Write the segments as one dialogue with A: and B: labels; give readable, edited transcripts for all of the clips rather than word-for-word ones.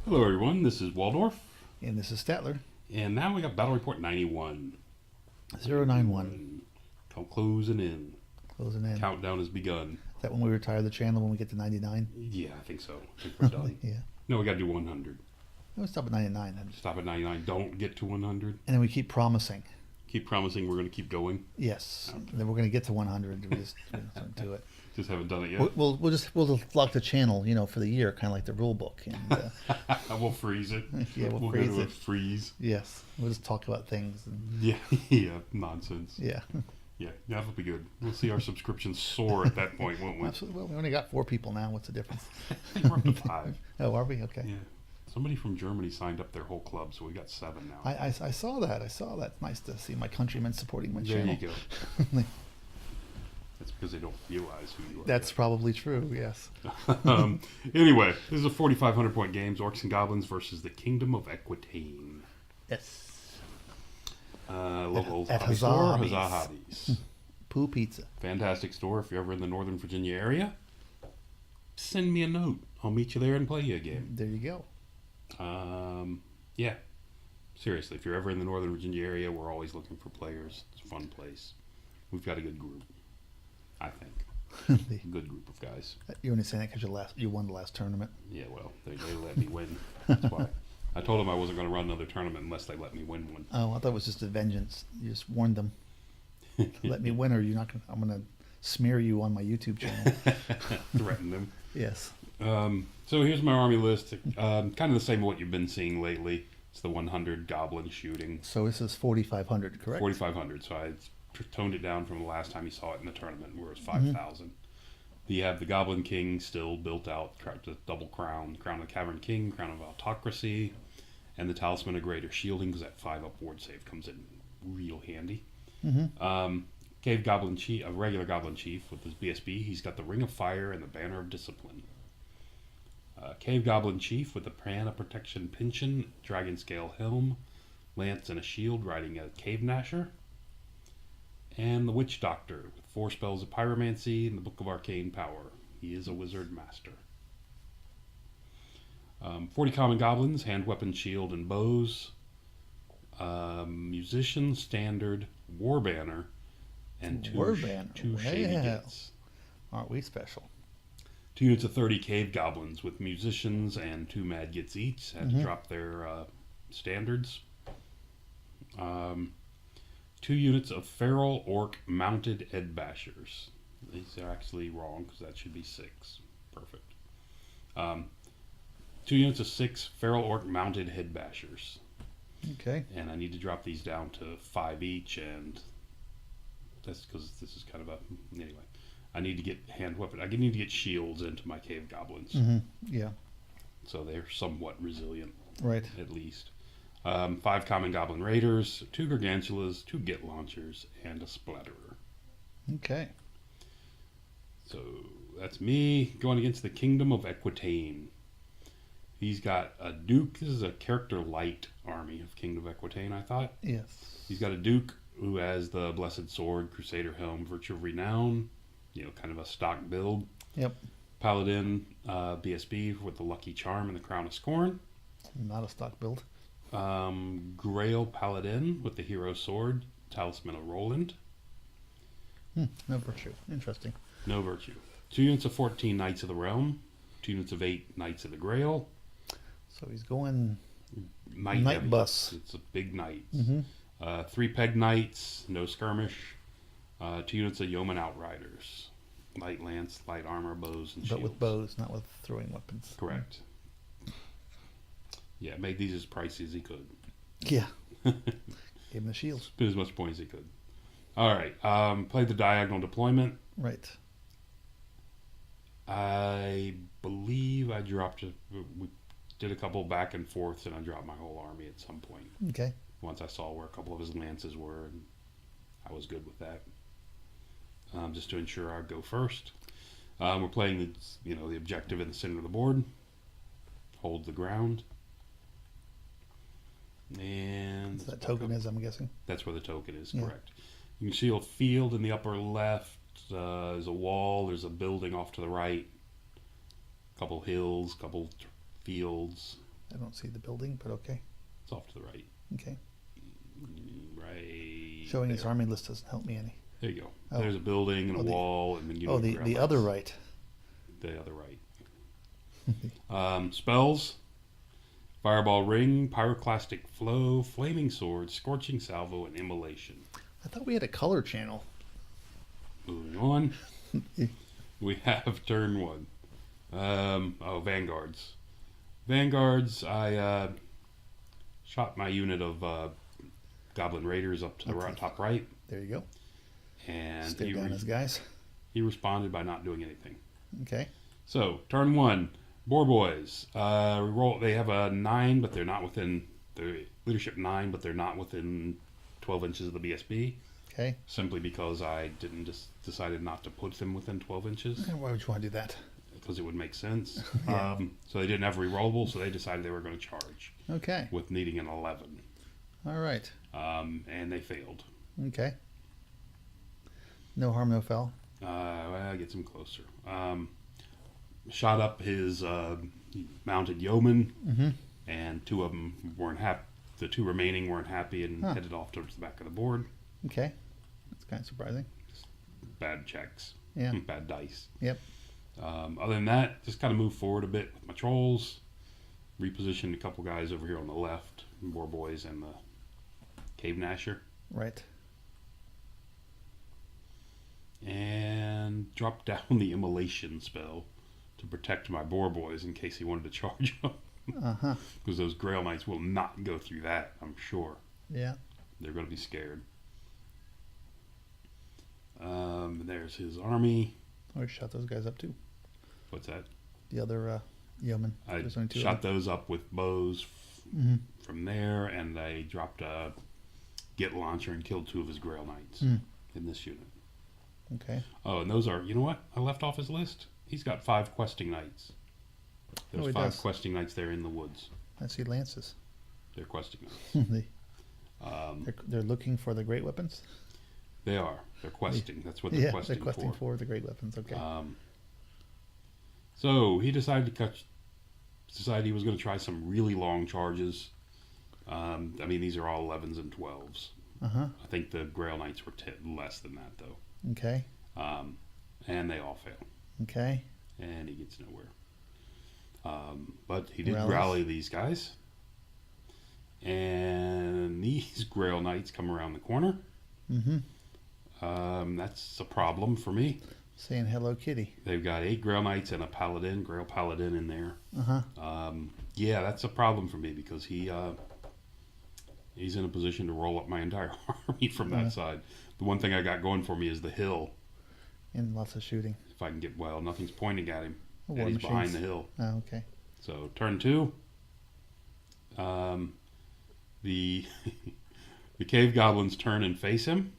A: Hello everyone, this is Waldorf,
B: And this is Statler.
A: and now we got Battle Report 91.
B: 091.
A: Come closing in.
B: Closing in.
A: Countdown has begun.
B: Is that when we retire the channel when we get to 99?
A: Yeah, I think so. I think we're done.
B: Yeah.
A: No, we got to do 100.
B: No, stop at 99 then.
A: Stop at 99. Don't get to 100.
B: And then we keep promising.
A: Keep promising we're going to keep going.
B: Yes.
A: Okay.
B: And then we're going to get to 100. We just don't do it.
A: Just haven't done it yet.
B: We'll just lock the channel, for the year, kind of like the rule book. And
A: We'll freeze it.
B: Yeah, we'll
A: go
B: freeze
A: to a
B: it.
A: freeze.
B: yes, we'll just talk about things. And,
A: Yeah, nonsense.
B: yeah.
A: Yeah, that'll be good. We'll see our subscriptions soar at that point, won't we?
B: Absolutely. Well, we only got 4 people now. What's the difference?
A: I think we're up to 5.
B: Oh, are we? Okay.
A: Yeah. Somebody from Germany signed up their whole club, so we got 7 now.
B: I saw that. It's nice to see my countrymen supporting my
A: There
B: channel.
A: you go. That's because they don't realize who you are.
B: That's probably true, yes.
A: Anyway, this is a 4,500 point games, Orcs and Goblins versus the Kingdom of Equitaine.
B: Yes.
A: Local
B: At
A: hobby store,
B: Huzzah
A: Huzzah Hobbies.
B: Poo Pizza.
A: Fantastic store. If you're ever in the Northern Virginia area, send me a note. I'll meet you there and play you a game.
B: There you go.
A: Yeah. Seriously, if you're ever in the Northern Virginia area, we're always looking for players. It's a fun place. We've got a good group, I think. A good group of guys.
B: You're only saying that because you won the last tournament.
A: Yeah, well, they let me win. That's why. I told them I wasn't going to run another tournament unless they let me win one.
B: Oh, I thought it was just a vengeance. You just warned them. Let me win, or you're not. I'm going to smear you on my YouTube channel.
A: Threaten them.
B: Yes.
A: So here's my army list. Kind of the same what you've been seeing lately. It's the 100 goblin shooting.
B: So this is 4,500, correct?
A: 4,500. So I toned it down from the last time you saw it in the tournament, where it was 5,000. You have the Goblin King still built out, the double crown, Crown of the Cavern King, Crown of Autocracy, and the Talisman of Greater Shielding, because that 5 up ward save comes in real handy. Cave Goblin Chief, a regular Goblin Chief with his BSB, he's got the Ring of Fire and the Banner of Discipline. Cave Goblin Chief with the Prana Protection Pension, Dragon Scale Helm, Lance and a Shield riding a Cave Gnasher. And the Witch Doctor with 4 spells of Pyromancy and the Book of Arcane Power. He is a wizard master. 40 Common Goblins, Hand Weapon, Shield, and Bows. Musician, Standard, War Banner, and 2 Shady Gits.
B: Aren't we special?
A: 2 units of 30 Cave Goblins with Musicians and 2 Mad Gits each. Had to drop their standards. 2 units of Feral Orc Mounted Ed Bashers. These are actually wrong because that should be 6. Perfect. 2 units of 6 Feral Orc Mounted Head Bashers.
B: Okay.
A: And I need to drop these down to 5 each, and that's because this is kind of a... Anyway, I need to get hand weapon. I need to get shields into my Cave Goblins.
B: Yeah.
A: So they're somewhat resilient.
B: Right.
A: At least. 5 Common Goblin Raiders, 2 Gargantulas, 2 Git Launchers, and a Splatterer.
B: Okay.
A: So that's me going against the Kingdom of Equitaine. He's got a Duke. This is a character light army of Kingdom of Equitaine, I thought.
B: Yes.
A: He's got a Duke who has the Blessed Sword, Crusader Helm, Virtue of Renown. Kind of a stock build.
B: Yep.
A: Paladin, BSB with the Lucky Charm and the Crown of Scorn.
B: Not a stock build.
A: Grail Paladin with the Hero Sword, Talisman of Roland.
B: No virtue. Interesting.
A: No virtue. 2 units of 14 Knights of the Realm. 2 units of 8 Knights of the Grail.
B: So he's going
A: Knight
B: Knight
A: heavy.
B: bus.
A: It's a big knight. 3 Peg Knights, no skirmish. 2 units of Yeoman Outriders. Light lance, light armor, bows, and shields.
B: But with bows, not with throwing weapons.
A: Correct. Yeah, made these as pricey as he could.
B: Yeah. Gave him the shields.
A: Spent as much point as he could. All right. Played the Diagonal Deployment.
B: Right.
A: I believe I dropped it. We did a couple back and forths, and I dropped my whole army at some point.
B: Okay.
A: Once I saw where a couple of his lances were, and I was good with that. Just to ensure I'd go first. We're playing the objective in the center of the board. Hold the ground. And
B: So that token is, I'm guessing.
A: that's where the token is,
B: Yeah.
A: correct. You can see a field in the upper left. There's a wall. There's a building off to the right. A couple hills, couple fields.
B: I don't see the building, but okay.
A: It's off to the right.
B: Okay.
A: Right.
B: Showing
A: there.
B: his army list doesn't help me any.
A: There you go.
B: Oh.
A: There's a building and a
B: Oh, the-
A: wall, and then you.
B: Oh, the other right.
A: The other right. Spells. Fireball Ring, Pyroclastic Flow, Flaming Sword, Scorching Salvo, and Immolation.
B: I thought we had a color channel.
A: Moving on. We have turn 1. Vanguards. Vanguards, I shot my unit of Goblin Raiders up to the top right.
B: There you go.
A: And
B: Stay down his guys.
A: he responded by not doing anything.
B: Okay.
A: So, turn 1. Boar Boys. They have a 9, but they're not within... They're leadership 9, but they're not within 12 inches of the BSB.
B: Okay.
A: Simply because I decided not to put them within 12 inches.
B: And why would you want to do that?
A: Because it would make sense.
B: Yeah.
A: So they didn't have rerollable, so they decided they were going to charge.
B: Okay.
A: With needing an 11.
B: All right.
A: And they failed.
B: Okay. No harm, no foul.
A: Well, gets him closer. Shot up his mounted yeoman, and 2 of them weren't happy. The 2 remaining weren't happy and headed off towards the back of the board.
B: Okay. That's kind of surprising.
A: Bad checks.
B: Yeah.
A: Bad dice.
B: Yep.
A: Other than that, just kind of moved forward a bit with my trolls. Repositioned a couple guys over here on the left, Boar Boys and the Cave Gnasher.
B: Right.
A: And dropped down the Immolation spell to protect my Boar Boys in case he wanted to charge them.
B: Uh-huh.
A: Because those Grail Knights will not go through that, I'm sure.
B: Yeah.
A: They're going to be scared. There's his army.
B: Oh, we shot those guys up too.
A: What's that?
B: The other yeoman.
A: I
B: There's only 2
A: shot
B: of them.
A: those up with bows from there, and I dropped a Git Launcher and killed 2 of his Grail Knights in this unit.
B: Okay.
A: Oh, and those are, you know what? I left off his list. He's got 5 questing knights. There's
B: he
A: 5
B: does.
A: questing knights there in the woods.
B: I see lances.
A: They're questing knights.
B: They're looking for the great weapons.
A: They are. They're questing. That's what they're questing
B: they're questing
A: for.
B: for the great weapons. Okay.
A: So he decided he was going to try some really long charges. I mean, these are all 11s and 12s.
B: Uh-huh.
A: I think the Grail Knights were less than that, though.
B: Okay.
A: And they all fail.
B: Okay.
A: And he gets nowhere. But he did
B: Rallies.
A: rally these guys. And these Grail Knights come around the corner. That's a problem for me.
B: Saying hello, kitty.
A: They've got 8 Grail Knights and a Paladin, Grail Paladin in there.
B: Uh-huh.
A: Yeah, that's a problem for me because he's in a position to roll up my entire army from that side. The one thing I got going for me is the hill.
B: And lots of shooting.
A: If I can get, well, nothing's pointing at him.
B: War
A: And he's
B: machines.
A: behind the hill.
B: Oh, okay.
A: So turn 2. The the cave goblins turn and face him.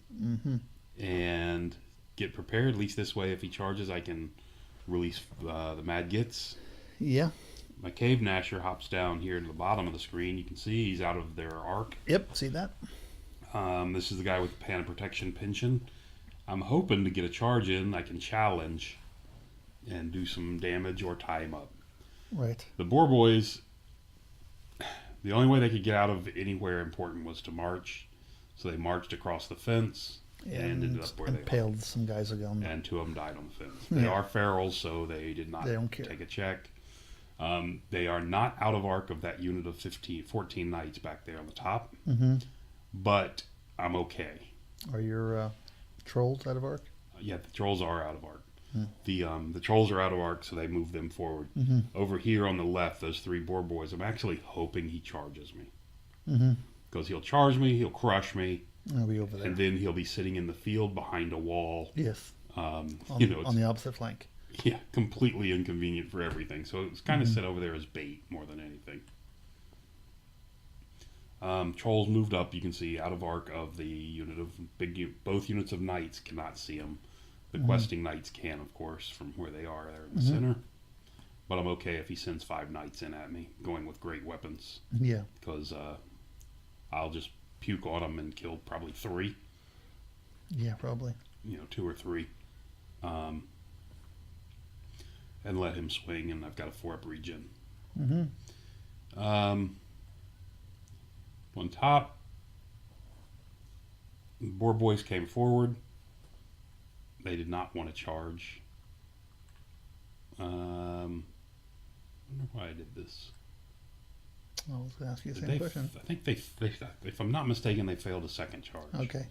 A: And get prepared. At least this way, if he charges, I can release the Mad Gits.
B: Yeah.
A: My Cave Gnasher hops down here to the bottom of the screen. You can see he's out of their arc.
B: Yep. See that?
A: This is the guy with the Pan of Protection pension. I'm hoping to get a charge in. I can challenge and do some damage or tie him up.
B: Right.
A: The Boar Boys, the only way they could get out of anywhere important was to march. So they marched across the fence and ended up where they
B: impaled some guys again.
A: And 2 of them died on the fence. They are ferals, so they did not take a check. They are not out of arc of that unit of 14 knights back there on the top. But I'm okay.
B: Are your trolls out of arc?
A: Yeah, the trolls are out of arc. The trolls are out of arc, so they move them forward. Over here on the left, those 3 Boar Boys, I'm actually hoping he charges me. Because he'll charge me, he'll crush me.
B: I'll be over there.
A: And then he'll be sitting in the field behind a wall.
B: Yes.
A: On
B: the opposite flank.
A: Yeah, completely inconvenient for everything. So it's kind of set over there as bait more than anything. Trolls moved up. You can see out of arc of the unit of both units of knights cannot see them. The questing knights can, of course, from where they are there in the center. But I'm okay if he sends 5 knights in at me, going with great weapons.
B: Yeah.
A: Because I'll just puke on them and kill probably 3.
B: Yeah, probably.
A: 2 or 3. And let him swing, and I've got a 4-up regen. On top, the boar boys came forward. They did not want to charge. I wonder why I did this.
B: I was going to ask you the same question.
A: I think they, if I'm not mistaken, they failed a second charge.
B: Okay.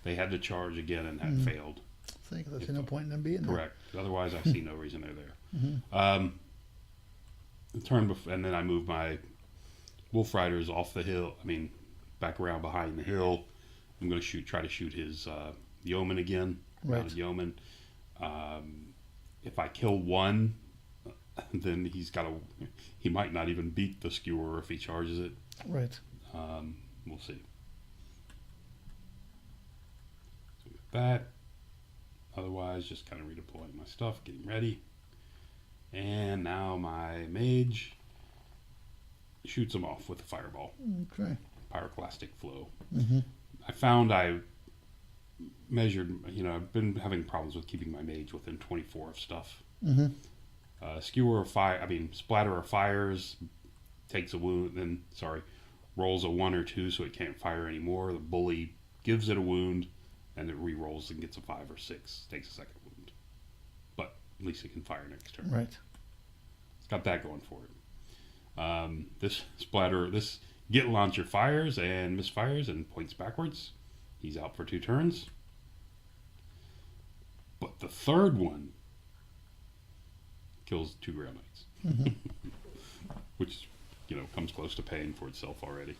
A: They had to charge again and had failed.
B: I think there's no point in them being there.
A: Correct. Otherwise, I see no reason they're there.
B: Mm-hmm.
A: And then I moved my wolf riders off the hill. I mean, back around behind the hill. I'm going to try to shoot his yeoman again.
B: Right.
A: Yeoman. If I kill one, then he might not even beat the skewer if he charges it.
B: Right.
A: We'll see. So with that, otherwise just kind of redeploying my stuff, getting ready. And now my mage shoots him off with a fireball.
B: Okay.
A: Pyroclastic flow.
B: Mm-hmm.
A: I found I measured, I've been having problems with keeping my mage within 24 of stuff.
B: Mm-hmm.
A: Splatter of fires, takes a wound, then, rolls a 1 or 2 so it can't fire anymore. The bully gives it a wound, and it re-rolls and gets a 5 or 6, takes a second wound. But at least it can fire next turn.
B: Right.
A: It's got that going for it. This Git launcher fires and misfires and points backwards. He's out for 2 turns. But the third one kills 2 Grail Knights.
B: Mm-hmm.
A: Which, comes close to paying for itself already.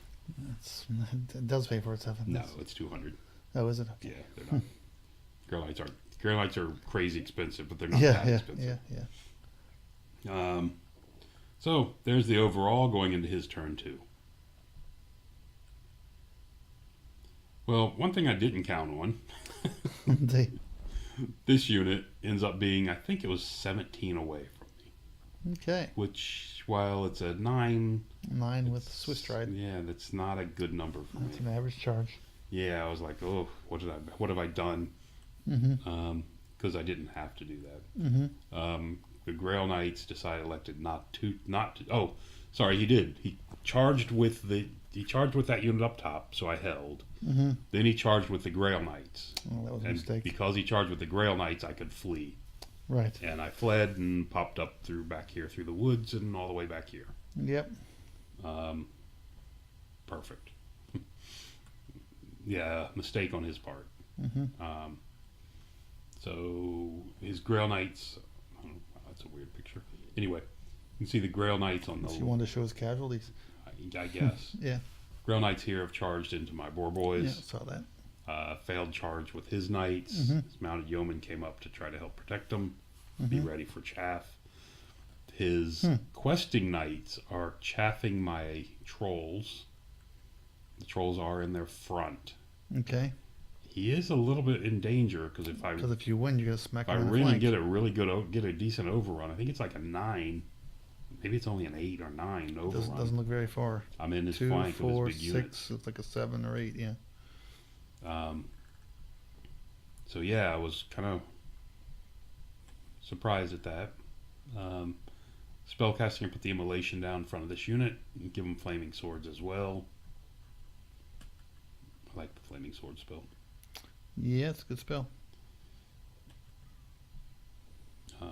B: It does pay for itself.
A: No, it's 200.
B: Oh, is it? Okay.
A: Yeah, they're not. Grail Knights are crazy expensive, but they're not that expensive.
B: Yeah.
A: So there's the overall going into his turn 2. Well, one thing I didn't count on, this unit ends up being, I think it was 17 away from me.
B: Okay.
A: Which, while it's a 9...
B: 9 with Swiss Stride.
A: Yeah, that's not a good number for
B: That's
A: me.
B: an average charge.
A: Yeah, I was like, oh, what have I done?
B: Mm-hmm.
A: Because I didn't have to do that.
B: Mm-hmm.
A: The Grail Knights elected not to. Oh, sorry, he did. He charged with that unit up top, so I held.
B: Mm-hmm.
A: Then he charged with the Grail Knights.
B: Oh, that was a
A: and
B: mistake.
A: Because he charged with the Grail Knights, I could flee.
B: Right.
A: And I fled and popped up back here through the woods and all the way back here.
B: Yep.
A: Perfect. Yeah, mistake on his part.
B: Mm-hmm.
A: So his Grail Knights. Oh, that's a weird picture. Anyway, you can see the Grail Knights on the.
B: You wanted to show his casualties.
A: I guess.
B: Yeah.
A: Grail Knights here have charged into my boar boys.
B: Yeah, saw that.
A: Failed charge with his knights.
B: Mm-hmm.
A: His mounted yeoman came up to try to help protect them.
B: Mm-hmm.
A: Be ready for chaff. His questing knights are chaffing my trolls. The trolls are in their front.
B: Okay.
A: He is a little bit in danger because
B: if you win, you're gonna smack
A: if I
B: him in the
A: really
B: flank.
A: get a decent overrun. I think it's like a 9. Maybe it's only an 8 or 9 overrun.
B: Doesn't look very far.
A: I'm in his
B: 2,
A: flank
B: 4,
A: with his big
B: 6.
A: units.
B: It's like a 7 or 8. Yeah.
A: So yeah, I was kind of surprised at that. Spellcasting and put the immolation down in front of this unit and give them flaming swords as well. I like the flaming sword spell.
B: Yeah, it's a good spell.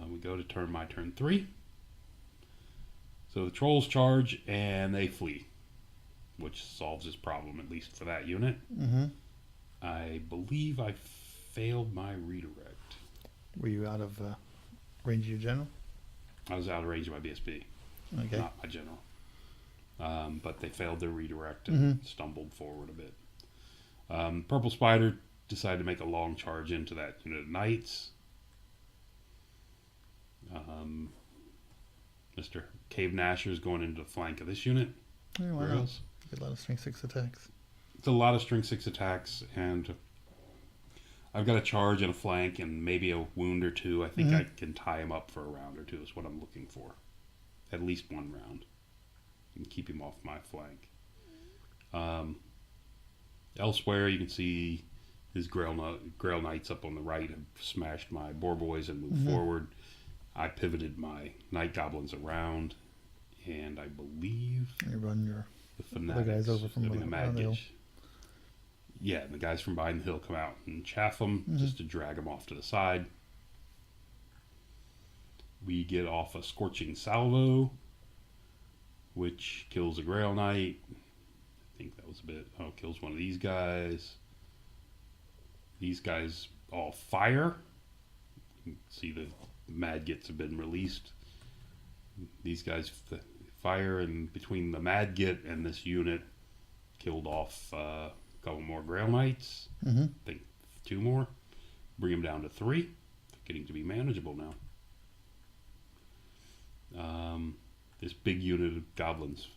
A: We go to my turn 3. So the trolls charge and they flee, which solves his problem, at least for that unit.
B: Mm-hmm.
A: I believe I failed my redirect.
B: Were you out of range of your general?
A: I was out of range of my BSB,
B: Okay.
A: not my general. But they failed their redirect and stumbled forward a bit. Purple Spider decided to make a long charge into that unit of knights. Mr. Cave Nasher is going into the flank of this unit.
B: Yeah, why not? Get a lot of strength 6 attacks.
A: It's a lot of strength 6 attacks, and I've got a charge and a flank and maybe a wound or 2. I think I can tie him up for a round or 2 is what I'm looking for. At least 1 round. And keep him off my flank. Elsewhere, you can see his Grail Knights up on the right have smashed my boar boys and moved forward. I pivoted my Night Goblins around And I believe
B: You run your
A: the fanatics,
B: guys over from
A: the mad
B: the hill.
A: gets. Yeah, and the guys from behind the hill come out and chaff them just to drag them off to the side. We get off a Scorching Salvo, which kills a Grail Knight. I think that was a bit. Oh, kills one of these guys. These guys all fire. You can see the mad gets have been released. These guys fire, and between the mad get and this unit, killed off a couple more Grail Knights. I think 2 more. Bring them down to 3. They're getting to be manageable now. This big unit of goblins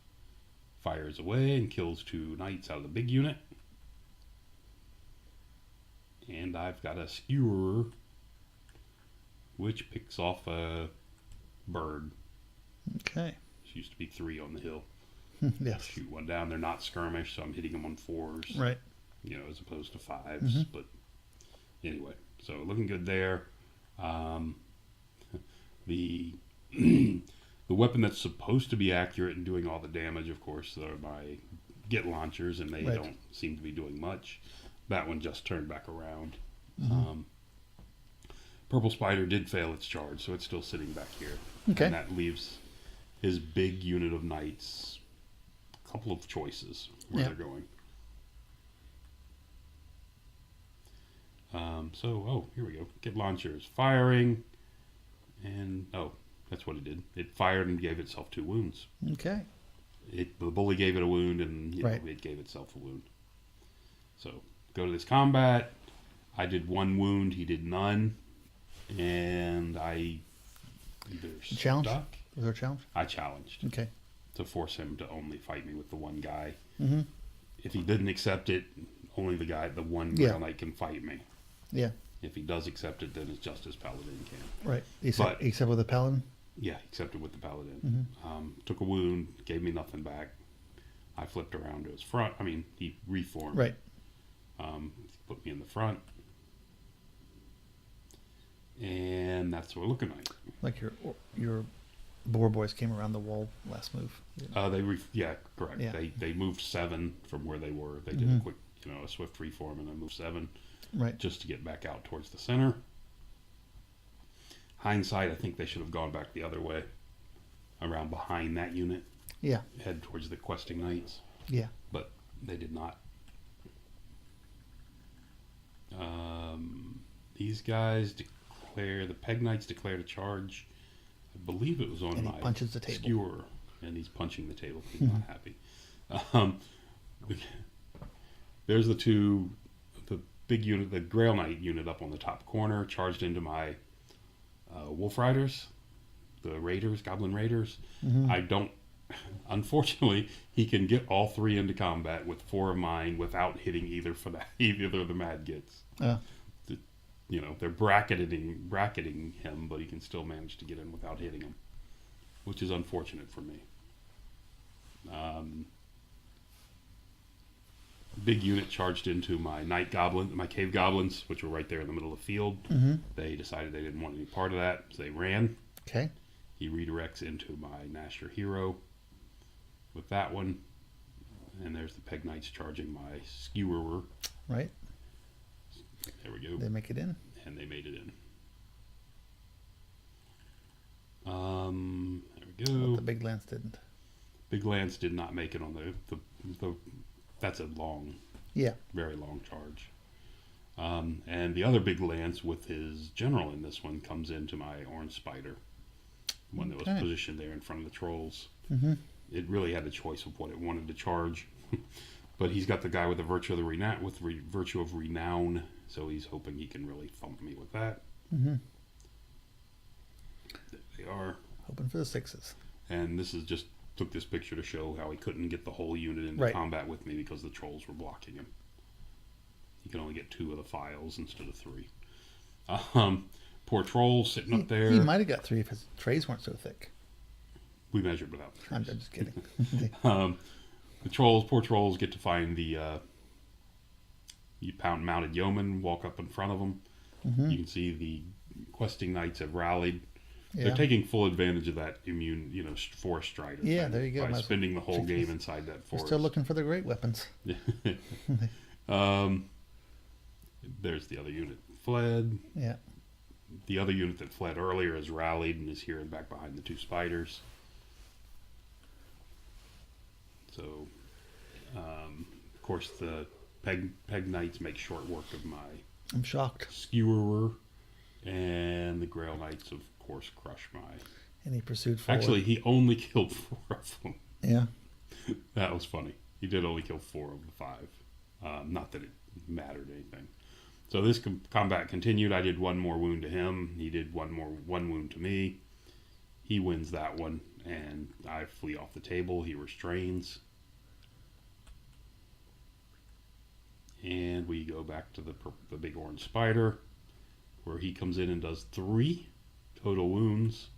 A: fires away and kills 2 knights out of the big unit. And I've got a skewer, which picks off a bird.
B: Okay.
A: There used to be 3 on the hill.
B: Yes.
A: Shoot one down. They're not skirmish, so I'm hitting them on 4s.
B: Right.
A: You know, as opposed to 5s. But anyway, so looking good there. The the weapon that's supposed to be accurate and doing all the damage, of course, are my get launchers, and they don't seem to be doing much. That one just turned back around. Purple Spider did fail its charge, so it's still sitting back here.
B: Okay.
A: And that leaves his big unit of knights a couple of choices where they're going. Here we go. Get launchers firing, and that's what it did. It fired and gave itself 2 wounds.
B: Okay.
A: The bully gave it a wound, and it gave itself a wound. So go to this combat. I did 1 wound. He did none, and I either
B: challenge.
A: stuck.
B: Was there a challenge?
A: I challenged.
B: Okay.
A: To force him to only fight me with the 1 guy. If he didn't accept it, only the one Grail Knight can fight me.
B: Yeah.
A: If he does accept it, then it's just as Paladin can.
B: Right. Except with the Paladin?
A: Yeah, accepted with the Paladin. Took a wound, gave me nothing back. I flipped around to his front. I mean, he reformed.
B: Right.
A: Put me in the front. And that's what we're looking like.
B: Like your Boar Boys came around the wall last move.
A: Correct.
B: Yeah.
A: They moved 7 from where they were. They did a quick, a swift reform, and then moved 7.
B: Right.
A: Just to get back out towards the center. Hindsight, I think they should have gone back the other way, around behind that unit.
B: Yeah.
A: Head towards the questing knights.
B: Yeah.
A: But they did not. These guys the Peg Knights declared a charge. I believe it was on my
B: punches the table.
A: skewer, and he's punching the table. He's not happy. There's the big unit, the Grail Knight unit up on the top corner, charged into my Wolf Riders, the Raiders, Goblin Raiders. I don't, unfortunately, he can get all 3 into combat with 4 of mine without hitting either of the Mad Gets. They're bracketing him, but he can still manage to get in without hitting him, which is unfortunate for me. Big unit charged into my my cave goblins, which were right there in the middle of the field. They decided they didn't want any part of that, so they ran.
B: Okay.
A: He redirects into my Nasher hero with that one, and there's the Peg Knights charging my skewerer.
B: Right.
A: There we go.
B: They make it in,
A: and they made it in. There we go.
B: But the big lance didn't.
A: Big Lance did not make it on the that's a long, very long charge. And the other Big Lance with his general in this one comes into my Orange Spider, one that was positioned there in front of the trolls. It really had a choice of what it wanted to charge, but he's got the guy with the virtue of virtue of renown, so he's hoping he can really thump me with that. There they are.
B: Hoping for the 6s.
A: And this is just took this picture to show how he couldn't get the whole unit into combat with me because the trolls were blocking him. He could only get 2 of the files instead of 3. Poor troll sitting up there.
B: He might have got 3 if his trays weren't so thick.
A: We measured without the trays.
B: I'm just kidding.
A: The poor trolls get to find the mounted yeoman, walk up in front of them. You can see the questing knights have rallied. They're taking full advantage of that immune, forest strider.
B: Yeah,
A: thing
B: there you go.
A: By
B: Might
A: spending the whole
B: check
A: game
B: this.
A: inside that
B: We're
A: forest.
B: still looking for the great weapons.
A: There's the other unit fled.
B: Yeah.
A: The other unit that fled earlier has rallied and is here and back behind the 2 spiders. So, of course, the peg knights make short work of my
B: I'm shocked.
A: skewerer, and the Grail Knights, of course, crush my.
B: And he pursued forward.
A: Actually, he only killed 4 of them.
B: Yeah.
A: That was funny. He did only kill 4 of the 5. Not that it mattered anything. So this combat continued. I did 1 more wound to him. He did 1 wound to me. He wins that one, and I flee off the table. He restrains. And we go back to the big orange spider, where he comes in and does 3 total wounds,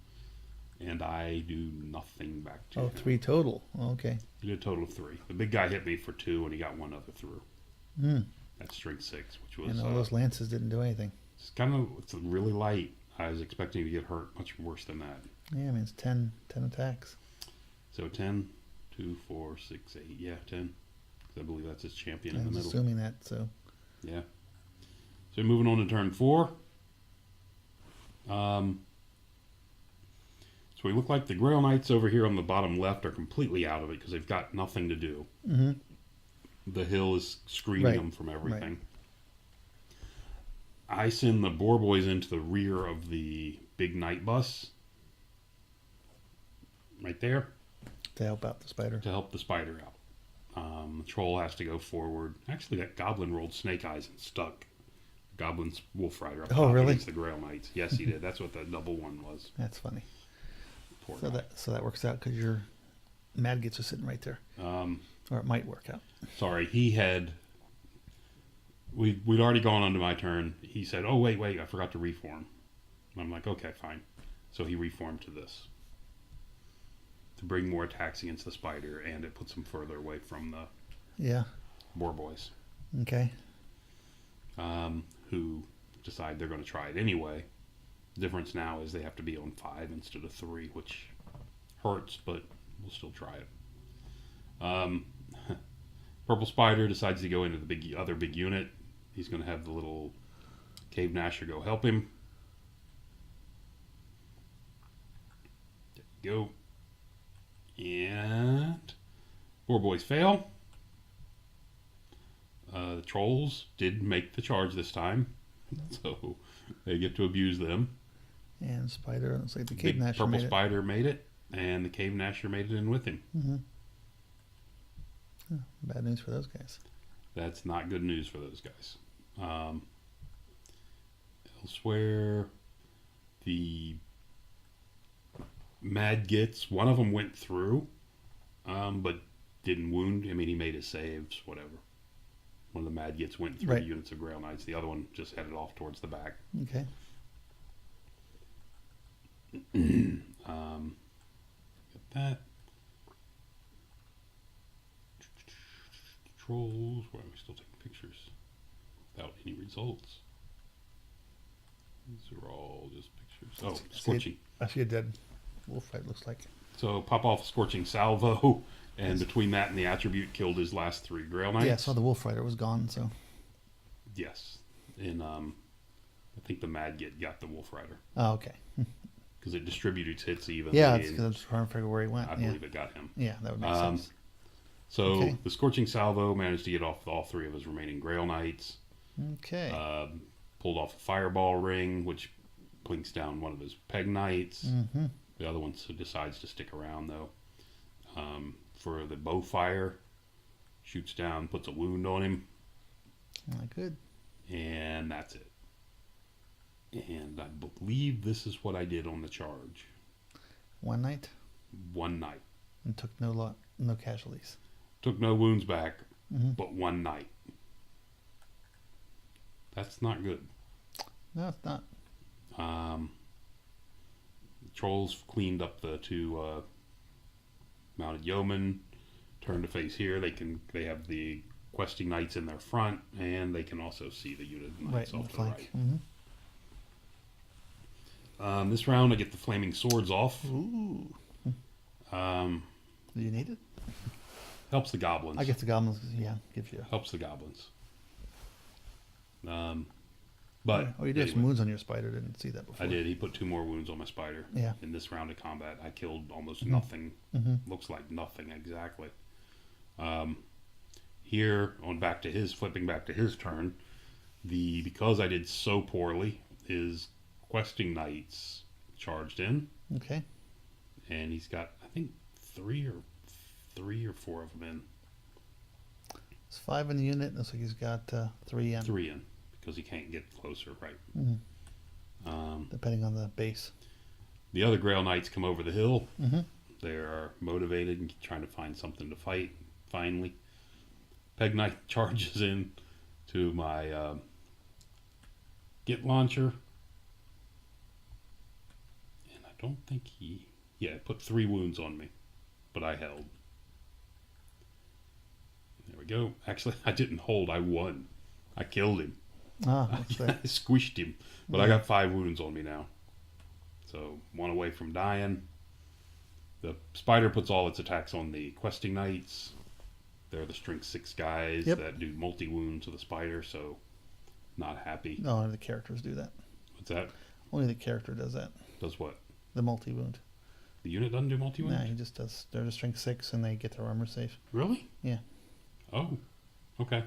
A: and I do nothing back to him.
B: 3 total. Okay.
A: He did a total of 3. The big guy hit me for 2, and he got 1 other through. That's strength 6, which was.
B: And all those lances didn't do anything.
A: It's really light. I was expecting to get hurt much worse than that.
B: Yeah, I mean it's 10 attacks.
A: So 10, 2, 4, 6, 8. Yeah, 10. I believe that's his champion in the middle.
B: Assuming that, so.
A: Yeah. So moving on to turn 4. So we look like the Grail Knights over here on the bottom left are completely out of it because they've got nothing to do.
B: Mm-hmm.
A: The hill is screening them from everything. I send the boar boys into the rear of the big knight bus. Right there.
B: To help out the spider.
A: To help the spider out. The troll has to go forward. Actually, that goblin rolled snake eyes and stuck. Goblin's wolf rider up top against the Grail Knights. Yes, he did. That's what the double one was.
B: That's funny.
A: Poor
B: guy. That works out because your mad gets are sitting right there. Or it might work out.
A: Sorry, he had. We'd already gone on to my turn. He said, "Oh wait, I forgot to reform." I'm like, "Okay, fine." So he reformed to this to bring more attacks against the spider, and it puts him further away from the boar boys.
B: Okay.
A: Who decide they're going to try it anyway. The difference now is they have to be on 5 instead of 3, which hurts, but we'll still try it. Purple Spider decides to go into the other big unit. He's going to have the little Cave Gnasher go help him. There you go. And boar boys fail. The trolls did make the charge this time, so they get to abuse them.
B: And spider, looks like the Cave Gnasher
A: purple spider made it, and the Cave Gnasher made it in with him.
B: Mm-hmm. Oh, bad news for those guys.
A: That's not good news for those guys. Elsewhere, the Mad Gits, one of them went through, but didn't wound. I mean, he made his saves, whatever. One of the Mad Gits went through the units of Grail Knights. The other one just headed off towards the back.
B: Okay.
A: Got that. Trolls. Why are we still taking pictures without any results? These are all just pictures. Oh, Scorching.
B: I see a dead wolf fight, looks like.
A: So pop off Scorching Salvo, and between that and the attribute, killed his last 3 Grail Knights.
B: Yeah, I saw the wolf rider was gone, so.
A: Yes. And I think the Mad Git got the wolf rider.
B: Oh, okay.
A: Because it distributed hits evenly.
B: Yeah, it's because I was trying to figure where he went.
A: I believe it got him.
B: Yeah, that would make sense.
A: So the Scorching Salvo managed to get off all 3 of his remaining Grail Knights.
B: Okay.
A: Pulled off a Fireball Ring, which blinks down one of his Peg Knights.
B: Mm-hmm.
A: The other one decides to stick around, though. For the Bowfire, shoots down, puts a wound on him.
B: Not good.
A: And that's it. And I believe this is what I did on the charge.
B: One night?
A: One night.
B: And took no casualties.
A: Took no wounds back, but one night. That's not good.
B: No, it's not.
A: The trolls cleaned up the 2 mounted yeomen. Turned to face here. They have the questing knights in their front, and they can also see the unit of knights off to the right. This round I get the flaming swords off.
B: Ooh.
A: Um,
B: Do you need it?
A: helps the goblins.
B: I guess the goblins, yeah, gives you.
A: Helps the goblins. But
B: Oh, you did have some
A: anyway,
B: wounds on your spider. Didn't see that before.
A: I did. He put 2 more wounds on my spider.
B: Yeah.
A: In this round of combat, I killed almost nothing. Looks like nothing exactly. Here flipping back to his turn, because I did so poorly, his questing knights charged in,
B: Okay.
A: and he's got I think three or four of them in.
B: It's 5 in the unit. Looks like he's got 3 in.
A: 3 in because he can't get closer, right?
B: Depending on the base.
A: The other Grail Knights come over the hill.
B: Mm-hmm.
A: They are motivated and trying to find something to fight. Finally, Peg Knight charges in to my Git launcher, and I don't think put 3 wounds on me, but I held. There we go. Actually, I didn't hold. I won. I killed him.
B: Ah, what's
A: I
B: that?
A: squished him, but I got 5 wounds on me now. So 1 away from dying. The spider puts all its attacks on the questing knights. They're the strength 6 guys that do multi-wound to the spider, so not happy.
B: No, only the characters do that.
A: What's that?
B: Only the character does that.
A: Does what?
B: The multi-wound.
A: The unit doesn't do multi-wound?
B: Nah, he just does. They're the strength 6 and they get their armor safe.
A: Really?
B: Yeah.
A: Oh, okay.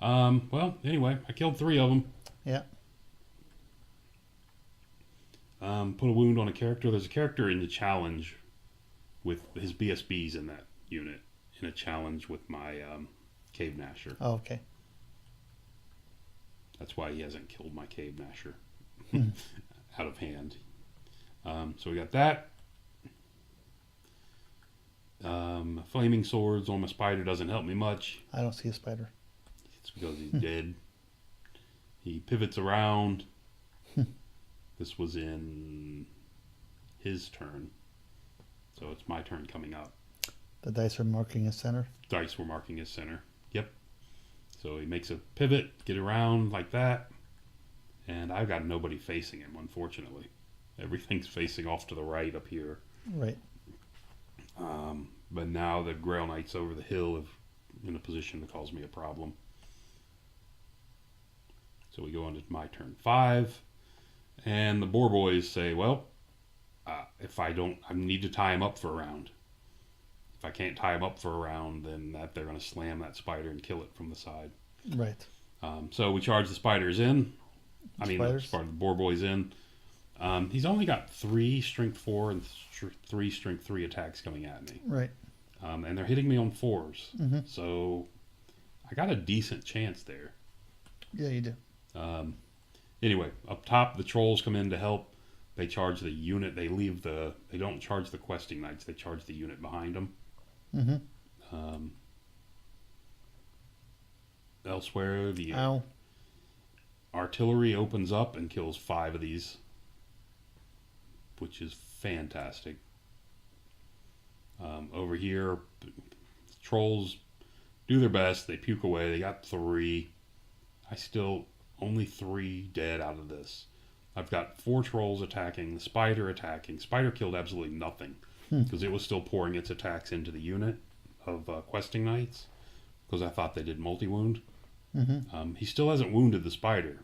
A: Well, anyway, I killed 3 of them.
B: Yeah.
A: Put a wound on a character. There's a character in the challenge with his BSBs in that unit, in a challenge with my Cave Nasher.
B: Oh, okay.
A: That's why he hasn't killed my Cave Nasher out of hand. So we got that. Flaming swords on my spider doesn't help me much.
B: I don't see a spider.
A: It's because he's dead. He pivots around. This was in his turn. So it's my turn coming up.
B: The dice are marking his center.
A: Dice were marking his center. Yep. So he makes a pivot, get around like that. And I've got nobody facing him, unfortunately. Everything's facing off to the right up here.
B: Right.
A: But now the Grail Knights over the hill are in a position that cause me a problem. So we go on to my turn 5. And the Boar Boys say, well, if I need to tie him up for a round. If I can't tie him up for a round, then they're going to slam that spider and kill it from the side.
B: Right.
A: So we charge the spiders in.
B: Spiders?
A: The Boar Boys in. He's only got 3 strength 4 and 3 strength 3 attacks coming at me.
B: Right.
A: And they're hitting me on 4s. So I got a decent chance there.
B: Yeah, you do.
A: Anyway, up top, the trolls come in to help. They charge the unit. They don't charge the questing knights. They charge the unit behind them. Elsewhere, the artillery opens up and kills 5 of these, which is fantastic. Over here, trolls do their best. They puke away. They got 3. Only 3 dead out of this. I've got 4 trolls attacking, the spider attacking. Spider killed absolutely nothing because it was still pouring its attacks into the unit of questing knights because I thought they did multi-wound. He still hasn't wounded the spider,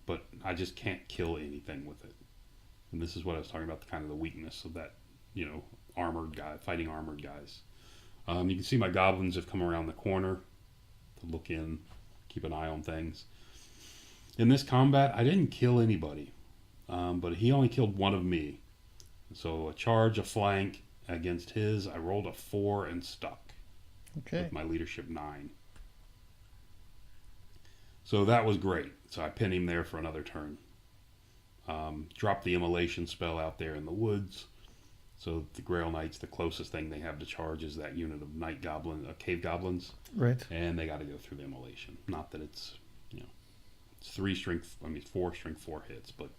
A: but I just can't kill anything with it. And this is what I was talking about, the weakness of that, armored guy, fighting armored guys. You can see my goblins have come around the corner to look in, keep an eye on things. In this combat, I didn't kill anybody, but he only killed 1 of me. So a charge, a flank against his, I rolled a 4 and stuck.
B: Okay.
A: With my leadership 9. So that was great. So I pinned him there for another turn. Dropped the immolation spell out there in the woods. So the Grail Knights, the closest thing they have to charge is that unit of cave goblins.
B: Right.
A: And they got to go through the immolation. Not that it's, it's 4 strength 4 hits, but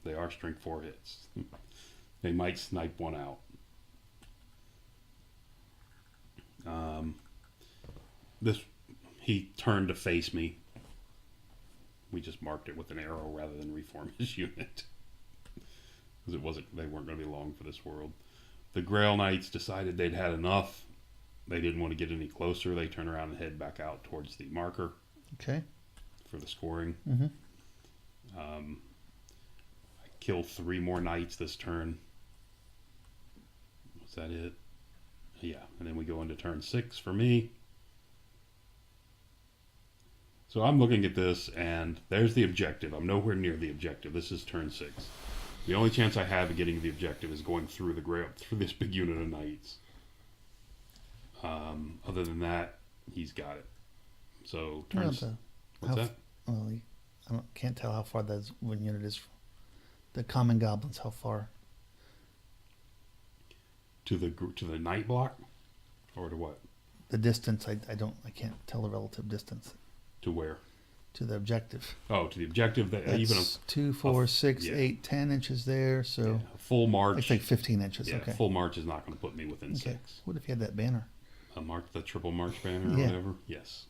A: they are strength 4 hits. They might snipe 1 out. He turned to face me. We just marked it with an arrow rather than reform his unit. because they weren't going to be long for this world. The Grail Knights decided they'd had enough. They didn't want to get any closer. They turn around and head back out towards the marker.
B: Okay.
A: For the scoring.
B: Mm-hmm.
A: I kill 3 more knights this turn. Was that it? Yeah, and then we go into turn 6 for me. So I'm looking at this, and there's the objective. I'm nowhere near the objective. This is turn 6. The only chance I have of getting the objective is going through through this big unit of knights. Other than that, he's got it. So turns. What's that?
B: Well, can't tell how far that one unit is. The common goblins, how far?
A: To the knight block, or to what?
B: The distance. I can't tell the relative distance.
A: To where?
B: To the objective.
A: Oh, to the objective. That's
B: even 2, 4, 6, 8, 10 inches there. So
A: a full march.
B: It's like 15 inches.
A: Yeah,
B: okay.
A: Full march is not going to put me within 6.
B: What if you had that banner?
A: The triple march banner or whatever. Yes.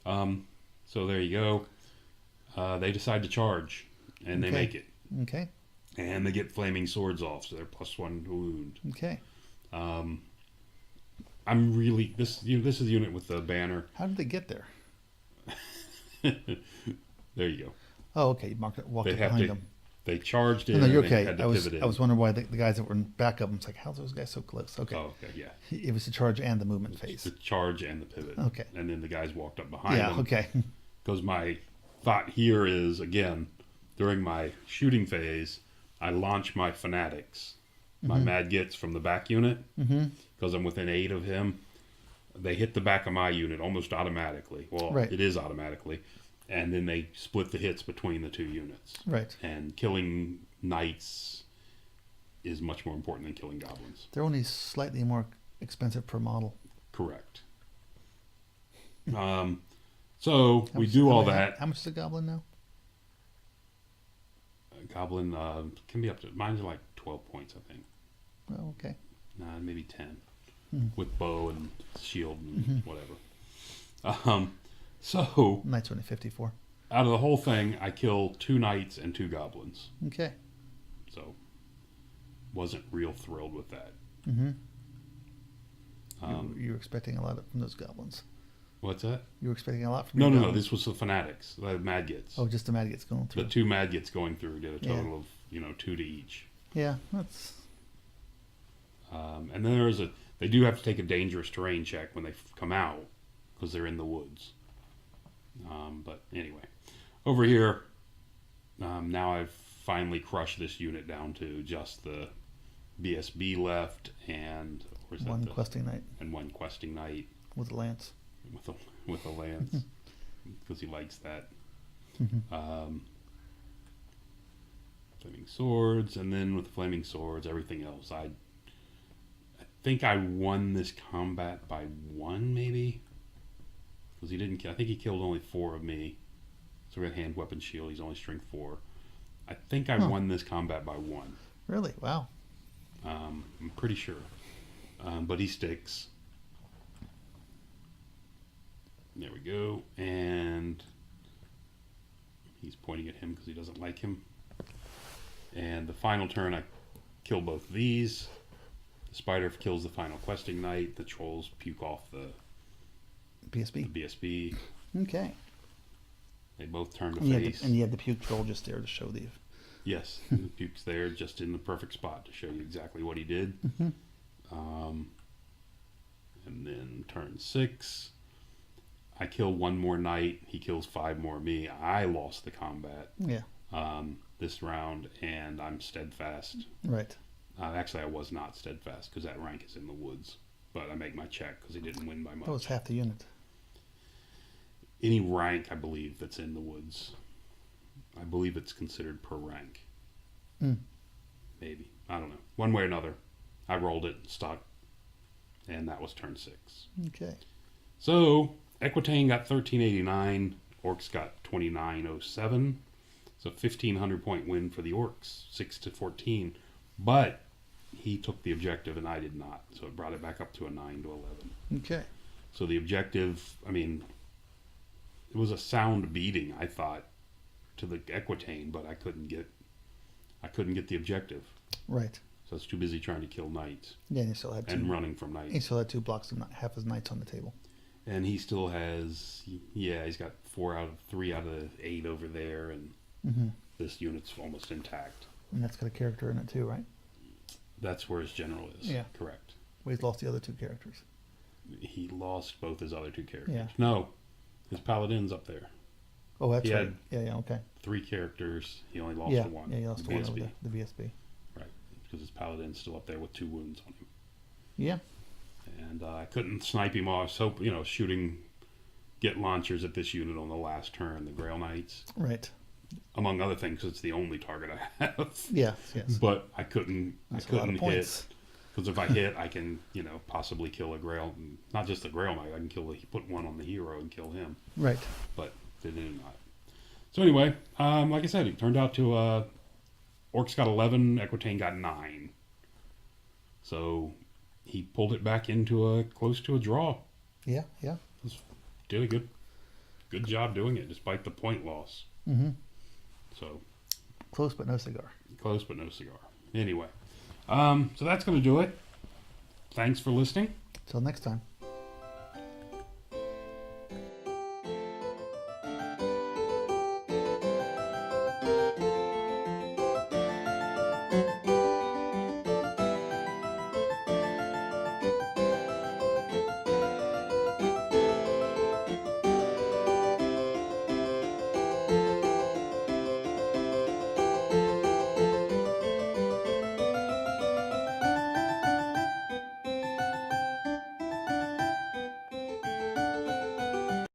A: So there you go. They decide to charge, and they make it.
B: Okay.
A: And they get flaming swords off, so they're +1 to wound.
B: Okay.
A: I'm really this is the unit with the banner.
B: How did they get there?
A: There you go.
B: Oh, okay. You walked it behind them.
A: They charged in.
B: No, you're
A: and
B: okay.
A: Had to
B: I
A: pivot in.
B: was wondering why the guys that were in backup. I'm like, how's those guys so close? Okay.
A: Oh, okay, yeah.
B: It was the charge and the movement phase.
A: The charge and the pivot.
B: Okay.
A: And then the guys walked up behind them.
B: Yeah. Okay.
A: Because my thought here is, again, during my shooting phase, I launch my fanatics, my mad gits from the back unit, because I'm within 8 of him. They hit the back of my unit almost automatically. Well, It is automatically. And then they split the hits between the 2 units.
B: Right.
A: And killing knights is much more important than killing goblins.
B: They're only slightly more expensive per model.
A: Correct. So we do all that.
B: How much is a goblin now?
A: A goblin can be up to, mine's like 12 points, I think.
B: Oh, okay.
A: Maybe 10. With bow and shield and whatever. So
B: Knight's only 54.
A: Out of the whole thing, I kill 2 knights and 2 goblins.
B: Okay.
A: So wasn't real thrilled with that.
B: You were expecting a lot from those goblins.
A: What's that?
B: You were expecting a lot from
A: No. This was the fanatics, the mad gits.
B: Oh, just the mad gits going through.
A: The 2 mad gits going through did a total of 2 to each.
B: Yeah, that's.
A: And then they do have to take a dangerous terrain check when they come out because they're in the woods. But anyway, over here, now I've finally crushed this unit down to just the BSB left and
B: one questing knight
A: and 1 questing knight
B: with a lance.
A: With a lance because he likes that. Flaming swords, and then with the flaming swords, everything else. I think I won this combat by 1, maybe. Because he didn't. I think he killed only 4 of me. So we got hand, weapon, shield. He's only strength 4. I think I won this combat by 1.
B: Really? Wow.
A: I'm pretty sure. But he sticks. There we go. And he's pointing at him because he doesn't like him. And the final turn, I kill both these. The spider kills the final questing knight. The trolls puke off the BSB.
B: Okay.
A: They both turn to face.
B: And you had the puke troll just there to show the...
A: Yes, the puke's there just in the perfect spot to show you exactly what he did. And then turn 6, I kill 1 more knight. He kills 5 more of me. I lost the combat.
B: Yeah.
A: This round, and I'm steadfast.
B: Right.
A: Actually, I was not steadfast because that rank is in the woods. But I make my check because he didn't win by much.
B: That was half the unit.
A: Any rank, I believe, that's in the woods. I believe it's considered per rank. Maybe. I don't know. One way or another. I rolled it, stuck, and that was turn 6.
B: Okay.
A: So, Equitaine got 1389. Orcs got 2907. So 1,500 point win for the Orcs. 6-14. But he took the objective and I did not. So it brought it back up to a 9-11.
B: Okay.
A: So the objective, I mean, it was a sound beating, I thought, to the Equitaine, but I couldn't get I couldn't get the objective.
B: Right.
A: So I was too busy trying to kill knights
B: Yeah, and he still had
A: and running from
B: He
A: knights.
B: still had 2 blocks of half his knights on the table.
A: And he still has, he's got 3 out of 8 over there, and this unit's almost intact.
B: And that's got a character in it too, right?
A: That's where his general is.
B: Yeah.
A: Correct.
B: Well, he's lost the other 2 characters.
A: He lost both his other 2 characters.
B: Yeah.
A: No, his paladin's up there.
B: Oh, that's
A: He
B: right.
A: had
B: Yeah, okay.
A: 3 characters. He only lost
B: Yeah,
A: the one.
B: yeah, he lost
A: the
B: the one
A: VSB.
B: over there, the VSB.
A: Right, because his paladin's still up there with 2 wounds on him.
B: Yeah.
A: And I couldn't snipe him off. So, shooting, get launchers at this unit on the last turn, the Grail Knights.
B: Right.
A: Among other things, it's the only target I have.
B: Yes, yes.
A: But I couldn't
B: That's a lot of
A: hit.
B: points.
A: Because if I hit, I can, possibly kill a Grail. Not just a Grail Knight. I can put one on the hero and kill him.
B: Right.
A: But they did not. So anyway, like I said, it turned out to Orcs got 11, Equitaine got 9. So he pulled it back into close to a draw.
B: Yeah, yeah.
A: Did a good job doing it despite the point loss.
B: Mm-hmm.
A: So
B: Close but no cigar.
A: close but no cigar. Anyway, so that's going to do it. Thanks for listening.
B: Till next time.